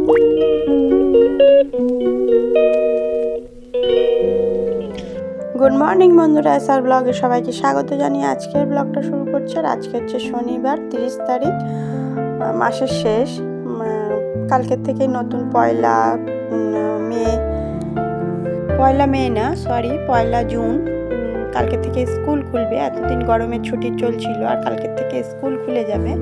Good morning বন্ধুরা, SR ব্লগে সবাইকে স্বাগত জানিয়ে আজকের ব্লগটা শুরু করছে। আর আজকে হচ্ছে শনিবার 30 তারিখ, মাসের শেষ। কালকের থেকে নতুন পয়লা জুন কালকে থেকে স্কুল খুলবে। এতদিন গরমের ছুটি চলছিল আর কালকের থেকে স্কুল খুলে যাবে।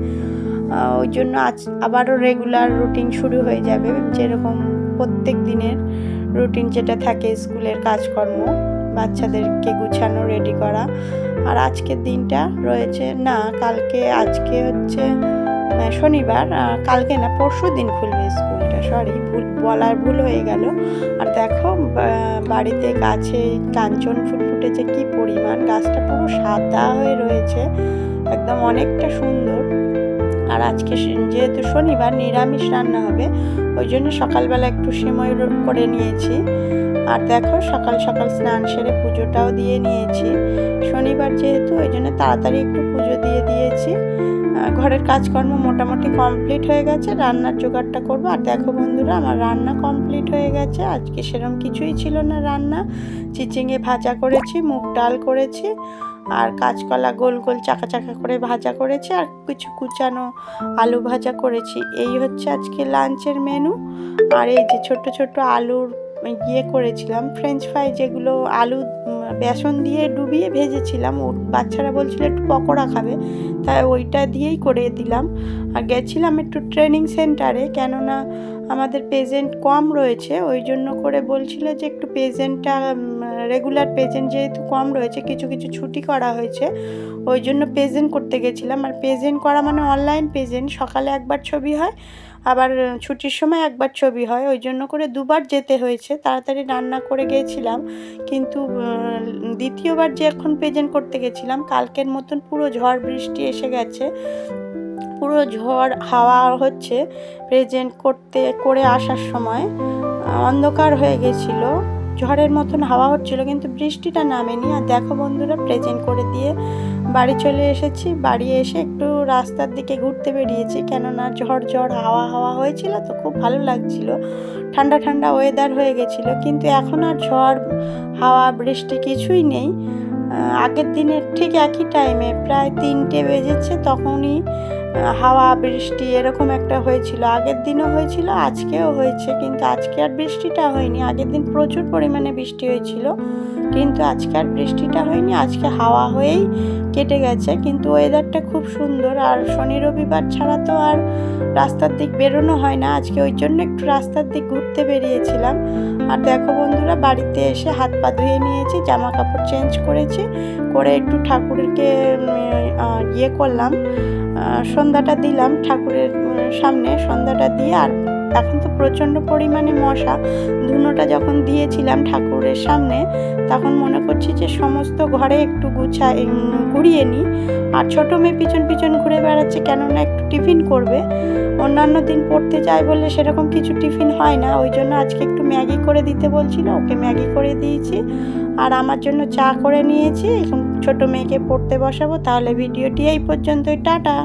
ওই জন্য আজ আবারও রেগুলার রুটিন শুরু হয়ে যাবে, যেরকম প্রত্যেক দিনের রুটিন যেটা থাকে স্কুলের কাজকর্ম, বাচ্চাদেরকে গুছানো, রেডি করা। আর আজকের দিনটা রয়েছে না, আজকে হচ্ছে শনিবার, কালকে না পরশু দিন খুলবে স্কুলটা। ভুল হয়ে গেল। আর দেখো বাড়িতে গাছে কাঞ্চন ফুল ফুটেছে, কি পরিমাণ! গাছটা পুরো সাদা হয়ে রয়েছে, একদম অনেকটা সুন্দর। আর আজকে যেহেতু শনিবার নিরামিষ রান্না হবে, ওই জন্য সকালবেলা একটু সিমই করে নিয়েছি। আর দেখো সকাল সকাল স্নান সেরে পুজোটাও দিয়ে নিয়েছি। শনিবার যেহেতু ওই জন্য তাড়াতাড়ি একটু পুজো দিয়ে দিয়েছি। ঘরের কাজকর্ম মোটামুটি কমপ্লিট হয়ে গেছে, রান্নার জোগাড়টা করবো। আর দেখো বন্ধুরা, আমার রান্না কমপ্লিট হয়ে গেছে। আজকে সেরকম কিছুই ছিল না রান্না। চিচিঙে ভাজা করেছি, মুগ ডাল করেছি, আর কাঁচকলা গোল গোল চাকা চাকা করে ভাজা করেছি, আর কিছু কুচানো আলু ভাজা করেছি। এই হচ্ছে আজকে লাঞ্চের মেনু। আর এই যে ছোট ছোট আলুর করেছিলাম ফ্রেঞ্চ ফ্রাই, যেগুলো আলু বেসন দিয়ে ডুবিয়ে ভেজেছিলাম। বাচ্চারা বলছিল একটু পকোড়া খাবে, তাই ওইটা দিয়েই করে দিলাম। আর গেছিলাম একটু ট্রেনিং সেন্টারে, কেননা আমাদের পেশেন্ট কম রয়েছে, ওই জন্য করে বলছিল যে একটু রেগুলার পেশেন্ট যেহেতু কম রয়েছে, কিছু কিছু ছুটি করা হয়েছে, ওই জন্য পেশেন্ট করতে গেছিলাম। আর পেশেন্ট করা মানে অনলাইন পেশেন্ট, সকালে একবার ছবি হয়, আবার ছুটির সময় একবার ছবি হয়, ওই জন্য করে দুবার যেতে হয়েছে। তাড়াতাড়ি রান্না করে গিয়েছিলাম, কিন্তু দ্বিতীয়বার যে এখন পেশেন্ট করতে গেছিলাম, কালকের মতন পুরো ঝড় বৃষ্টি এসে গেছে, পুরো ঝড় হাওয়া হচ্ছে। প্রেজেন্ট করে আসার সময় অন্ধকার হয়ে গেছিল, ঝড়ের মতন হাওয়া হচ্ছিল, কিন্তু বৃষ্টিটা নামেনি। আর দেখো বন্ধুরা, প্রেজেন্ট করে দিয়ে বাড়ি চলে এসেছি। বাড়ি এসে একটু রাস্তার দিকে ঘুরতে বেরিয়েছি, কেননা ঝড় হাওয়া হয়েছিল, তো খুব ভালো লাগছিল, ঠান্ডা ঠান্ডা ওয়েদার হয়ে গেছিলো। কিন্তু এখন আর ঝড় হাওয়া বৃষ্টি কিছুই নেই। আগের দিনের ঠিক একই টাইমে প্রায় 3টে বেজেছে, তখনই হাওয়া বৃষ্টি এরকম একটা হয়েছিল। আগের দিনও হয়েছিল, আজকেও হয়েছে, কিন্তু আজকে আর বৃষ্টিটা হয়নি। আগের দিন প্রচুর পরিমাণে বৃষ্টি হয়েছিল, কিন্তু আজকে আর বৃষ্টিটা হয়নি। আজকে হাওয়া হয়েই কেটে গেছে, কিন্তু ওয়েদারটা খুব সুন্দর। আর শনি রবিবার ছাড়া তো আর রাস্তার দিক বেরোনো হয় না, আজকে ওই জন্য একটু রাস্তার দিক ঘুরতে বেরিয়েছিলাম। আর দেখো বন্ধুরা, বাড়িতে এসে হাত পা ধুয়ে নিয়েছি, জামা কাপড় চেঞ্জ করেছি, করে একটু ঠাকুরকে করলাম, সন্ধ্যাটা দিলাম ঠাকুরের সামনে, সন্ধ্যাটা দিয়ে। আর এখন তো প্রচণ্ড পরিমাণে মশা, ধুনোটা যখন দিয়েছিলাম ঠাকুরের সামনে, তখন মনে করছি যে সমস্ত ঘরে একটু ঘুরিয়ে নিই। আর ছোটো মেয়ে পিছন পিছন ঘুরে বেড়াচ্ছে, কেননা একটু টিফিন করবে। অন্যান্য দিন পড়তে যায় বলে সেরকম কিছু টিফিন হয় না, ওই জন্য আজকে একটু ম্যাগি করে দিতে বলছিল, ওকে ম্যাগি করে দিয়েছি। আর আমার জন্য চা করে নিয়েছি, এখন ছোটো মেয়েকে পড়তে বসাবো। তাহলে ভিডিওটি এই পর্যন্তই, টাটা।